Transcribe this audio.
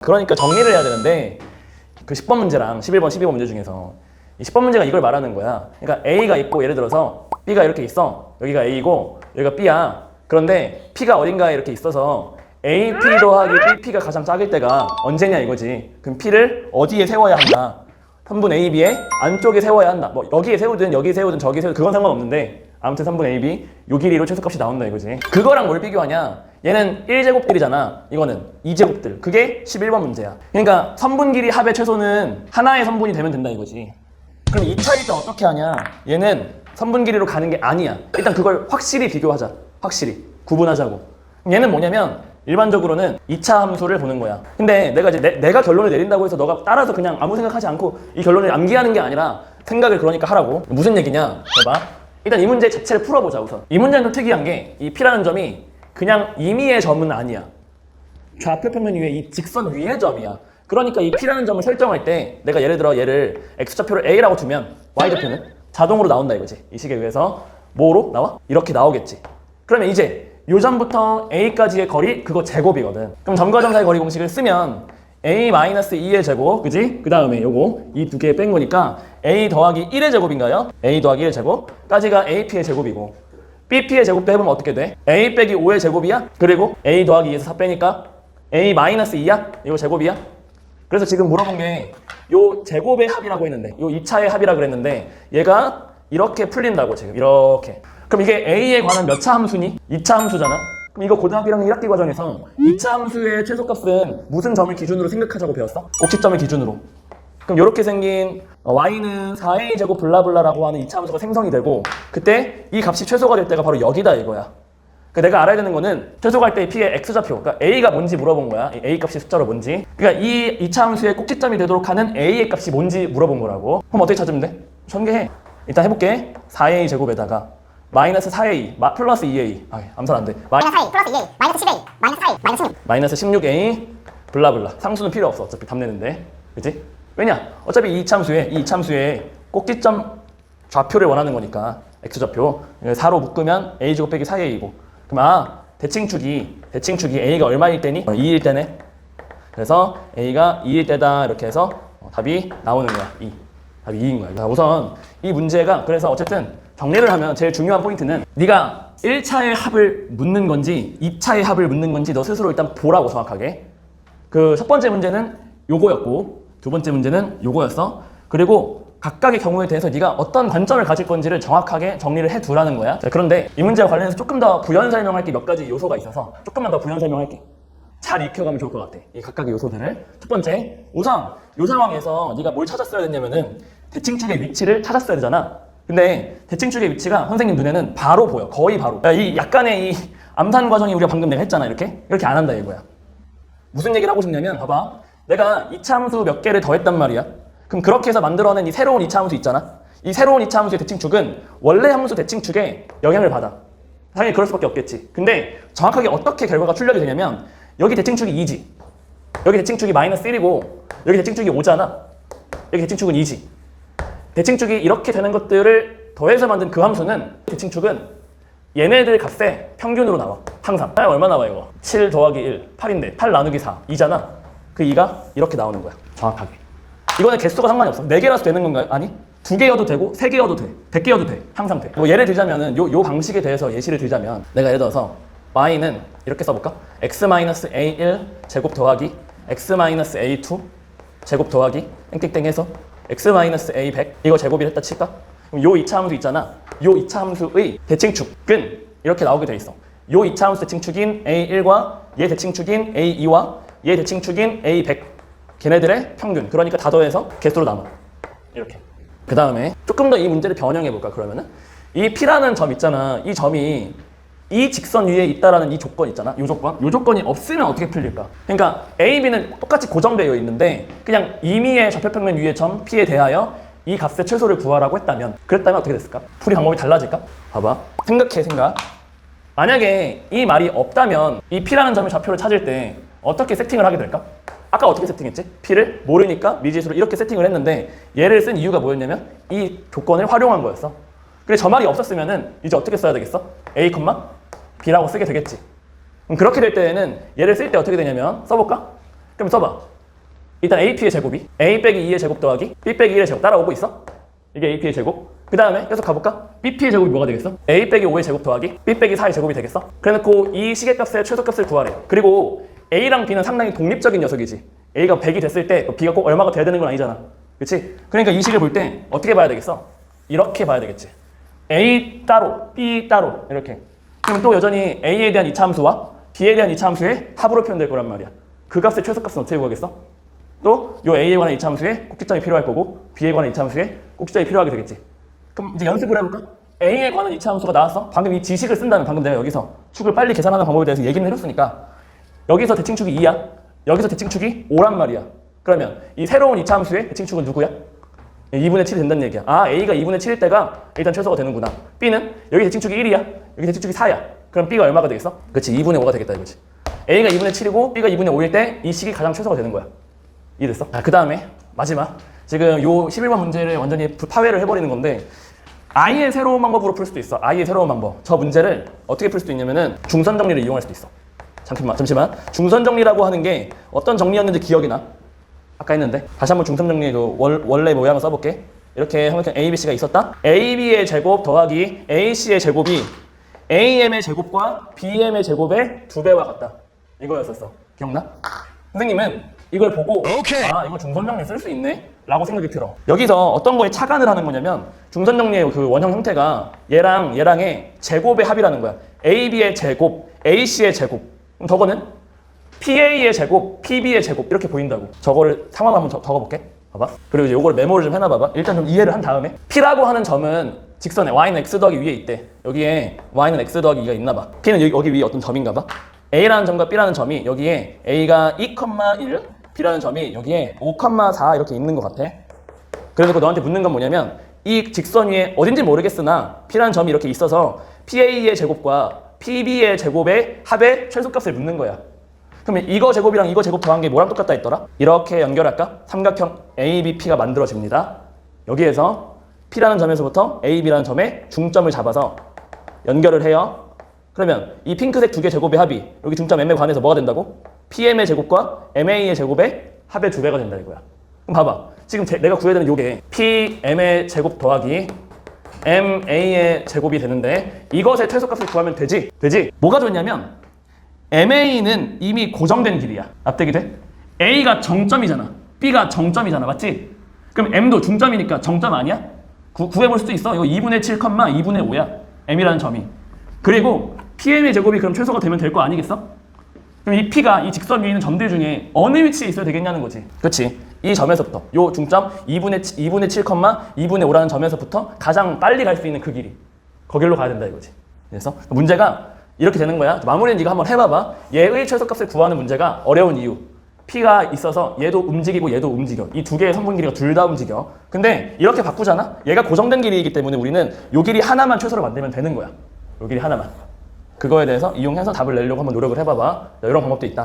그러니까 정리를 해야 되는데 그 10번 문제랑 11번, 12번 문제 중에서 이 10번 문제가 이걸 말하는 거야. 그러니까 A가 있고 예를 들어서 B가 이렇게 있어. 여기가 A고 여기가 B야. 그런데 P가 어딘가에 이렇게 있어서 AP 더하기 BP가 가장 작을 때가 언제냐 이거지. 그럼 P를 어디에 세워야 한다. 3분 AB의 안쪽에 세워야 한다. 뭐 여기에 세우든 여기에 세우든 저기에 세우든 그건 상관없는데 아무튼 3분 AB 요 길이로 최소값이 나온다 이거지. 그거랑 뭘 비교하냐? 얘는 1제곱들이잖아. 이거는 2제곱들. 그게 11번 문제야. 그러니까 선분 길이 합의 최소는 하나의 선분이 되면 된다 이거지. 그럼 2차일 때 어떻게 하냐? 얘는 선분 길이로 가는 게 아니야. 일단 그걸 확실히 비교하자. 확실히. 구분하자고. 얘는 뭐냐면 일반적으로는 2차 함수를 보는 거야. 근데 내가 이제 내가 결론을 내린다고 해서 너가 따라서 그냥 아무 생각하지 않고 이 결론을 암기하는 게 아니라 생각을 그러니까 하라고. 무슨 얘기냐? 봐봐. 일단 이 문제 자체를 풀어보자 우선. 이 문제는 좀 특이한 게 이 P라는 점이 그냥 임의의 점은 아니야. 좌표 평면 위에 이 직선 위의 점이야. 그러니까 이 P라는 점을 설정할 때 내가 예를 들어 얘를 X좌표를 A라고 두면 Y좌표는 자동으로 나온다 이거지. 이 식에 의해서 뭐로 나와? 이렇게 나오겠지. 그러면 이제 요 점부터 A까지의 거리 그거 제곱이거든. 그럼 점과 점 사이 거리 공식을 쓰면 A-2의 제곱, 그지? 그 다음에 요거 이 두 개 뺀 거니까 A 더하기 1의 제곱인가요? A 더하기 1의 제곱까지가 AP의 제곱이고 BP의 제곱도 해보면 어떻게 돼? A 빼기 5의 제곱이야? 그리고 A 더하기 2에서 4 빼니까 A-2야? 이거 제곱이야? 그래서 지금 물어본 게 요 제곱의 합이라고 했는데 요 2차의 합이라 그랬는데 얘가 이렇게 풀린다고 지금 이렇게. 그럼 이게 A에 관한 몇 차 함수니? 2차 함수잖아? 그럼 이거 고등학교 1학년 1학기 과정에서 2차 함수의 최소값은 무슨 점을 기준으로 생각하자고 배웠어? 꼭지점을 기준으로. 그럼 이렇게 생긴 y는 4a 제곱 블라블라라고 하는 2차 함수가 생성이 되고 그때 이 값이 최소가 될 때가 바로 여기다 이거야. 그러니까 내가 알아야 되는 거는 최소가 할 때 P의 x좌표, 그러니까 a가 뭔지 물어본 거야. 이 a 값이 숫자로 뭔지. 그러니까 이 2차 함수의 꼭지점이 되도록 하는 a의 값이 뭔지 물어본 거라고. 그럼 어떻게 찾으면 돼? 전개해. 일단 해볼게. 4a 제곱에다가 마이너스 4a 플러스 2a 암산 안 돼. 마이너스 4a 플러스 2a 마이너스 10a 마이너스 4a 마이너스 16 마이너스 16a 블라블라. 상수는 필요 없어. 어차피 답 내는데. 그치? 왜냐? 어차피 이 이참수에 꼭지점 좌표를 원하는 거니까 x좌표 4로 묶으면 a제곱 빼기 4a이고 그럼 대칭축이 a가 얼마일 때니? 2일 때네. 그래서 a가 2일 때다 이렇게 해서 답이 나오는 거야. 2. 답이 2인 거야. 우선 이 문제가 그래서 어쨌든 정리를 하면 제일 중요한 포인트는 네가 1차의 합을 묻는 건지 2차의 합을 묻는 건지 너 스스로 일단 보라고 정확하게. 그 첫 번째 문제는 요거였고 두 번째 문제는 요거였어. 그리고 각각의 경우에 대해서 네가 어떤 관점을 가질 건지를 정확하게 정리를 해두라는 거야. 자, 그런데 이 문제와 관련해서 조금 더 부연 설명할 게 몇 가지 요소가 있어서 조금만 더 부연 설명할게. 잘 익혀가면 좋을 것 같아. 이 각각의 요소들을. 첫 번째, 우선 이 상황에서 네가 뭘 찾았어야 됐냐면은 대칭축의 위치를 찾았어야 되잖아. 근데 대칭축의 위치가 선생님 눈에는 바로 보여. 거의 바로. 이 약간의 이 암산 과정이 우리가 방금 내가 했잖아. 이렇게 안 한다 이거야. 무슨 얘기를 하고 싶냐면 봐봐. 내가 2차 함수 몇 개를 더했단 말이야. 그럼 그렇게 해서 만들어낸 이 새로운 2차 함수 있잖아. 이 새로운 2차 함수의 대칭축은 원래 함수 대칭축에 영향을 받아. 당연히 그럴 수밖에 없겠지. 근데 정확하게 어떻게 결과가 출력이 되냐면 여기 대칭축이 2지. 여기 대칭축이 마이너스 1이고 여기 대칭축이 5잖아. 여기 대칭축은 2지. 대칭축이 이렇게 되는 것들을 더해서 만든 그 함수는 대칭축은 얘네들 값의 평균으로 나와. 항상. 얼마 나와 이거? 7 더하기 1, 8인데 8 나누기 4, 2잖아. 그 2가 이렇게 나오는 거야. 정확하게. 이거는 개수가 상관이 없어. 4개라서 되는 건가요? 아니. 2개여도 되고 3개여도 돼. 100개여도 돼. 항상 돼. 뭐 예를 들자면은 요 방식에 대해서 예시를 들자면 내가 예를 들어서 y는 이렇게 써볼까? x-a1 제곱 더하기 x-a2 제곱 더하기 땡땡땡 해서 x-a100 이거 제곱이 했다 칠까? 그럼 요 2차 함수 있잖아. 요 2차 함수의 대칭축은 이렇게 나오게 돼 있어. 요 2차 함수 대칭축인 a1과 얘 대칭축인 a2와 얘 대칭축인 a100 걔네들의 평균. 그러니까 다 더해서 개수로 나눠. 이렇게. 그 다음에 조금 더 이 문제를 변형해 볼까 그러면은 이 P라는 점 있잖아. 이 점이 이 직선 위에 있다라는 이 조건 있잖아. 이 조건이 없으면 어떻게 풀릴까? 그러니까 A, B는 똑같이 고정되어 있는데 그냥 임의의 좌표평면 위의 점 P에 대하여 이 값의 최소를 구하라고 했다면 그랬다면 어떻게 됐을까? 풀이 방법이 달라질까? 봐봐. 생각. 만약에 이 말이 없다면 이 P라는 점의 좌표를 찾을 때 어떻게 세팅을 하게 될까? 아까 어떻게 세팅했지? P를 모르니까 미지수로 이렇게 세팅을 했는데 얘를 쓴 이유가 뭐였냐면 이 조건을 활용한 거였어. 그래 저 말이 없었으면은 이제 어떻게 써야 되겠어? A, B라고 쓰게 되겠지. 그럼 그렇게 될 때에는 얘를 쓸 때 어떻게 되냐면 써볼까? 그럼 써봐. 일단 AP의 제곱이 A 빼기 2의 제곱 더하기 B 빼기 1의 제곱 따라오고 있어? 이게 AP의 제곱. 그 다음에 계속 가볼까? BP의 제곱이 뭐가 되겠어? A 빼기 5의 제곱 더하기 B 빼기 4의 제곱이 되겠어? 그래놓고 이 시계값의 최소값을 구하래. 그리고 A랑 B는 상당히 독립적인 녀석이지. A가 100이 됐을 때 B가 꼭 얼마가 돼야 되는 건 아니잖아. 그치? 그러니까 이 식을 볼 때 어떻게 봐야 되겠어? 이렇게 봐야 되겠지. A 따로, B 따로 이렇게. 그럼 또 여전히 A에 대한 이차함수와 B에 대한 이차함수의 합으로 표현될 거란 말이야. 그 값의 최소값은 어떻게 구하겠어? 또 요 A에 관한 이차함수에 꼭지점이 필요할 거고 B에 관한 이차함수에 꼭지점이 필요하게 되겠지. 그럼 이제 연습을 해볼까? A에 관한 이차함수가 나왔어. 방금 이 지식을 쓴다면 방금 내가 여기서 축을 빨리 계산하는 방법에 대해서 얘기는 해줬으니까 여기서 대칭축이 2야. 여기서 대칭축이 5란 말이야. 그러면 이 새로운 이차함수의 대칭축은 누구야? 2분의 7이 된다는 얘기야. 아, A가 2분의 7일 때가 일단 최소가 되는구나. B는 여기 대칭축이 1이야. 여기 대칭축이 4야. 그럼 B가 얼마가 되겠어? 그렇지, 2분의 5가 되겠다 이거지. A가 2분의 7이고 B가 2분의 5일 때 이 식이 가장 최소가 되는 거야. 이해됐어? 자, 그 다음에 마지막. 지금 요 11번 문제를 완전히 파괴를 해버리는 건데 I의 새로운 방법으로 풀 수도 있어. I의 새로운 방법. 저 문제를 어떻게 풀 수도 있냐면은 중선 정리를 이용할 수도 있어. 잠시만. 중선 정리라고 하는 게 어떤 정리였는지 기억이 나? 아까 했는데 다시 한번 중선 정리의 그 원래 모양을 써볼게. 이렇게 하면 A, B, C가 있었다. A, B의 제곱 더하기 A, C의 제곱이 AM의 제곱과 BM의 제곱의 2배와 같다. 이거였었어. 기억나? 선생님은 이걸 보고 아, 이거 중선 정리 쓸 수 있네? 라고 생각이 들어. 여기서 어떤 거에 착안을 하는 거냐면 중선 정리의 그 원형 형태가 얘랑 얘랑의 제곱의 합이라는 거야. AB의 제곱, AC의 제곱. 그럼 저거는 PA의 제곱, PB의 제곱 이렇게 보인다고. 저거를 상황 한번 적어볼게. 봐봐. 그리고 이제 요거를 메모를 좀 해놔봐봐. 일단 좀 이해를 한 다음에 P라고 하는 점은 직선에 Y는 X 더하기 위에 있대. 여기에 Y는 X 더하기 2가 있나봐. P는 여기 위에 어떤 점인가봐. A라는 점과 B라는 점이 여기에 A가 2,1, B라는 점이 여기에 5,4 이렇게 있는 것 같아. 그래서 너한테 묻는 건 뭐냐면 이 직선 위에 어딘지 모르겠으나 P라는 점이 이렇게 있어서 PA의 제곱과 PB의 제곱의 합의 최소값을 묻는 거야. 그러면 이거 제곱이랑 이거 제곱 더한 게 뭐랑 똑같다 했더라? 이렇게 연결할까? 삼각형 ABP가 만들어집니다. 여기에서 P라는 점에서부터 AB라는 점에 중점을 잡아서 연결을 해요. 그러면 이 핑크색 두 개 제곱의 합이 여기 중점 M에 관해서 뭐가 된다고? PM의 제곱과 MA의 제곱의 합의 2배가 된다 이거야. 그럼 봐봐. 지금 내가 구해야 되는 요게 PM의 제곱 더하기 MA의 제곱이 되는데 이것의 최소값을 구하면 되지? 되지? 뭐가 좋냐면 MA는 이미 고정된 길이야. 납득이 돼? A가 정점이잖아. B가 정점이잖아. 맞지? 그럼 M도 중점이니까 정점 아니야? 구해볼 수도 있어. 이거 2분의 7, 2분의 5야. M이라는 점이. 그리고 PM의 제곱이 그럼 최소가 되면 될 거 아니겠어? 그럼 이 P가 이 직선 위에 있는 점들 중에 어느 위치에 있어야 되겠냐는 거지. 그렇지. 이 점에서부터 요 중점 2분의 7, 2분의 5라는 점에서부터 가장 빨리 갈 수 있는 그 길이. 거길로 가야 된다 이거지. 그래서 문제가 이렇게 되는 거야. 마무리는 네가 한번 해봐봐. 얘의 최소값을 구하는 문제가 어려운 이유. P가 있어서 얘도 움직이고 얘도 움직여. 이 두 개의 성분 길이가 둘 다 움직여. 근데 이렇게 바꾸잖아? 얘가 고정된 길이이기 때문에 우리는 요 길이 하나만 최소로 만들면 되는 거야. 요 길이 하나만. 그거에 대해서 이용해서 답을 내려고 한번 노력을 해봐봐. 이런 방법도 있다.